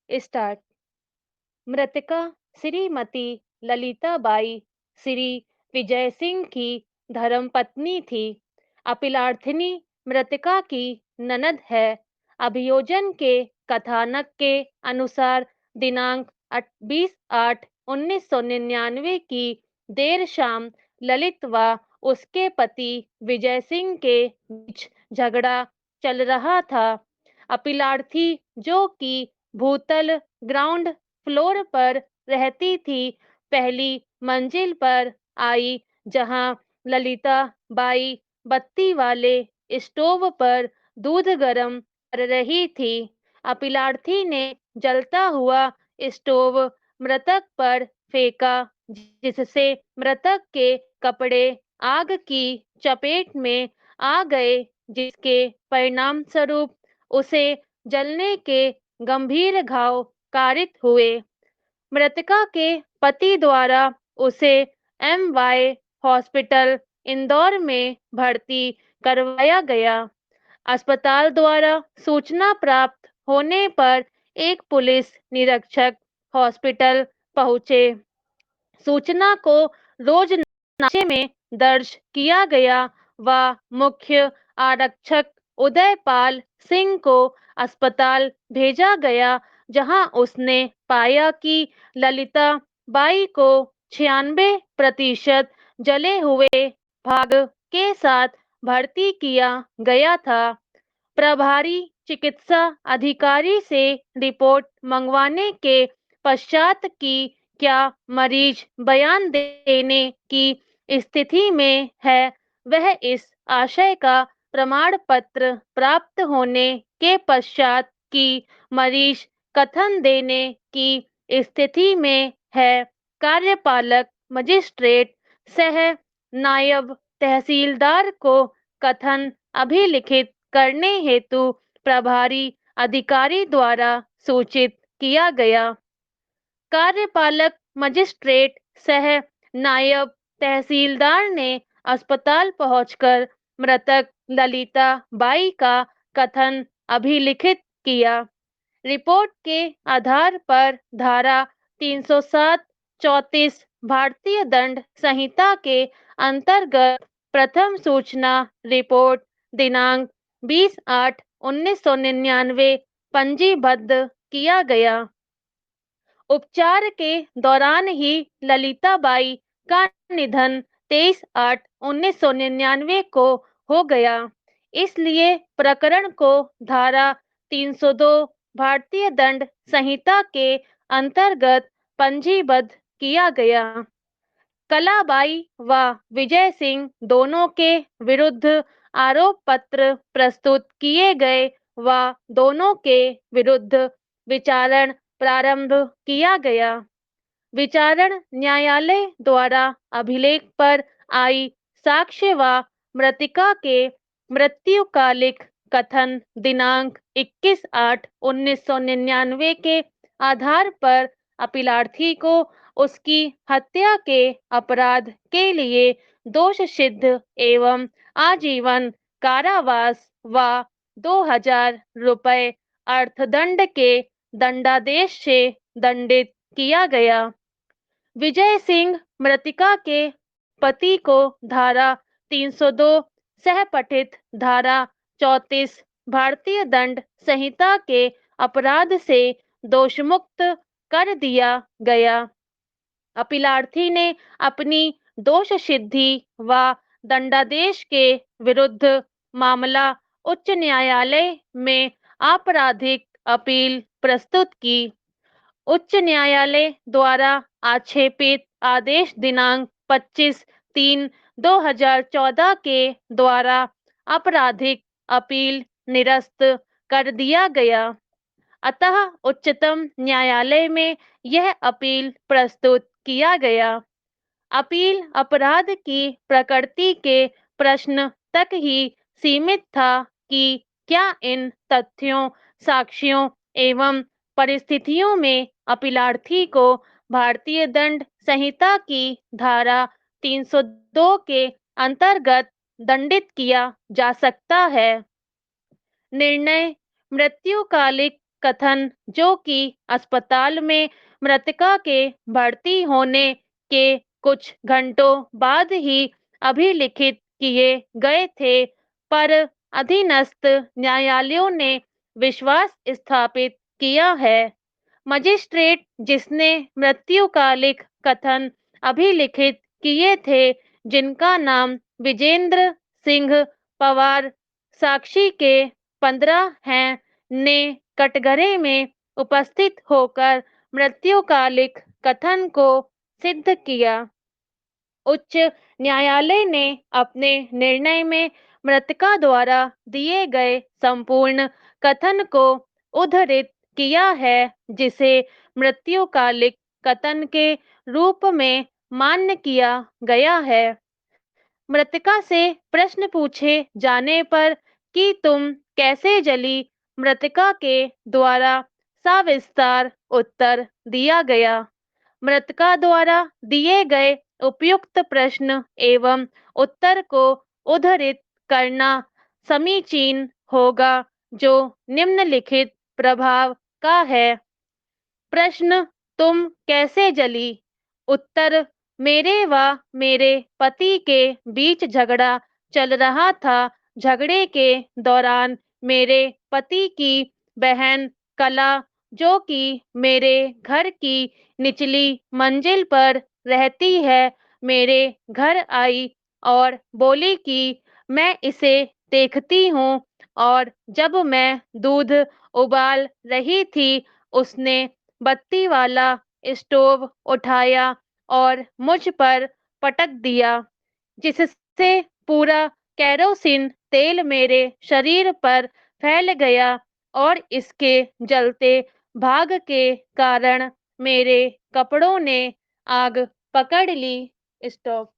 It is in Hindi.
स्टार्ट। मृतका श्रीमती ललिताबाई श्री विजय सिंह की धर्मपत्नी थी। अपीलार्थिनी मृतका की ननद है। अभियोजन के कथानक के अनुसार दिनांक 20/8/1999 की देर शाम ललित व उसके पति विजय सिंह के बीच झगड़ा चल रहा था। अपीलार्थी जो कि भूतल ग्राउंड फ्लोर पर रहती थी, पहली मंजिल पर आई, जहां ललिता बाई बत्ती वाले स्टोव पर दूध गर्म कर रही थी। अपीलार्थी ने जलता हुआ स्टोव मृतक पर फेंका, जिससे मृतक के कपड़े आग की चपेट में आ गए, जिसके परिणाम स्वरूप उसे जलने के गंभीर घाव कारित हुए। मृतका के पति द्वारा उसे एमवाय हॉस्पिटल इंदौर में भर्ती करवाया गया। अस्पताल द्वारा सूचना प्राप्त होने पर एक पुलिस निरीक्षक हॉस्पिटल पहुंचे। सूचना को रोजनामे में दर्ज किया गया व मुख्य आरक्षक उदयपाल सिंह को अस्पताल भेजा गया, जहां उसने पाया कि ललिता बाई को 96% जले हुए भाग के साथ भर्ती किया गया था। प्रभारी चिकित्सा अधिकारी से रिपोर्ट मंगवाने के पश्चात कि क्या मरीज बयान देने की स्थिति में है, वह इस आशय का प्रमाण पत्र प्राप्त होने के पश्चात कि मरीज कथन देने की स्थिति में है, कार्यपालक मजिस्ट्रेट सह नायब तहसीलदार को कथन अभिलिखित करने हेतु प्रभारी अधिकारी द्वारा सूचित किया गया। कार्यपालक मजिस्ट्रेट सह नायब तहसीलदार ने अस्पताल पहुंचकर मृतक ललिता बाई का कथन अभिलिखित किया। रिपोर्ट के आधार पर धारा 307 34 भारतीय दंड संहिता के अंतर्गत प्रथम सूचना रिपोर्ट दिनांक 20/8/1999 पंजीबद्ध किया गया। उपचार के दौरान ही ललिता बाई का निधन 23/8/1999 को हो गया। इसलिए प्रकरण को धारा 302 भारतीय दंड संहिता के अंतर्गत पंजीबद्ध किया गया। कलाबाई व विजय सिंह दोनों के विरुद्ध आरोप पत्र प्रस्तुत किए गए व दोनों के विरुद्ध विचारण प्रारंभ किया गया। विचारण न्यायालय द्वारा अभिलेख पर आई साक्ष्य व मृतिका के मृत्युकालिक कथन दिनांक 21/8/1999 के आधार पर अपीलार्थी को उसकी हत्या के अपराध के लिए दोष सिद्ध एवं आजीवन कारावास व 2000 रुपये अर्थदंड के दंडादेश से दंडित किया गया। विजय सिंह मृतिका के पति को धारा 302 सह पठित धारा 34 भारतीय दंड संहिता के अपराध से दोषमुक्त कर दिया गया। अपीलार्थी ने अपनी दोष सिद्धि व दंडादेश के विरुद्ध मामला उच्च न्यायालय में आपराधिक अपील प्रस्तुत की। उच्च न्यायालय द्वारा आक्षेपित आदेश दिनांक 25/3/2014 के द्वारा आपराधिक अपील निरस्त कर दिया गया। अतः उच्चतम न्यायालय में यह अपील प्रस्तुत किया गया। अपील अपराध की प्रकृति के प्रश्न तक ही सीमित था कि क्या इन तथ्यों, साक्ष्यों एवं परिस्थितियों में अपीलार्थी को भारतीय दंड संहिता की धारा 302 के अंतर्गत दंडित किया जा सकता है। निर्णय मृत्युकालिक कथन जो कि अस्पताल में मृतका के भर्ती होने के कुछ घंटों बाद ही अभिलिखित किए गए थे, पर अधीनस्थ न्यायालयों ने विश्वास स्थापित किया है। मजिस्ट्रेट जिसने मृत्युकालिक कथन अभिलिखित किए थे, जिनका नाम विजेंद्र सिंह पवार साक्षी के 15 हैं, ने कटघरे में उपस्थित होकर मृत्युकालिक कथन को सिद्ध किया। उच्च न्यायालय ने अपने निर्णय में मृतका द्वारा दिए गए संपूर्ण कथन को उद्धृत किया है, जिसे मृत्युकालिक कथन के रूप में मान्य किया गया है। मृतका से प्रश्न पूछे जाने पर कि तुम कैसे जली, मृतका के द्वारा सविस्तार उत्तर दिया गया। मृतका द्वारा दिए गए उपयुक्त प्रश्न एवं उत्तर को उद्धृत करना समीचीन होगा, जो निम्नलिखित प्रभाव का है। प्रश्न: तुम कैसे जली? उत्तर: मेरे व मेरे पति के बीच झगड़ा चल रहा था। झगड़े के दौरान मेरे पति की बहन कला, जो कि मेरे घर की निचली मंजिल पर रहती है, मेरे घर आई और बोली कि मैं इसे देखती हूँ, और जब मैं दूध उबाल रही थी, उसने बत्ती वाला स्टोव उठाया और मुझ पर पटक दिया, जिससे पूरा केरोसिन तेल मेरे शरीर पर फैल गया, और इसके जलते भाग के कारण मेरे कपड़ों ने आग पकड़ ली। स्टॉप।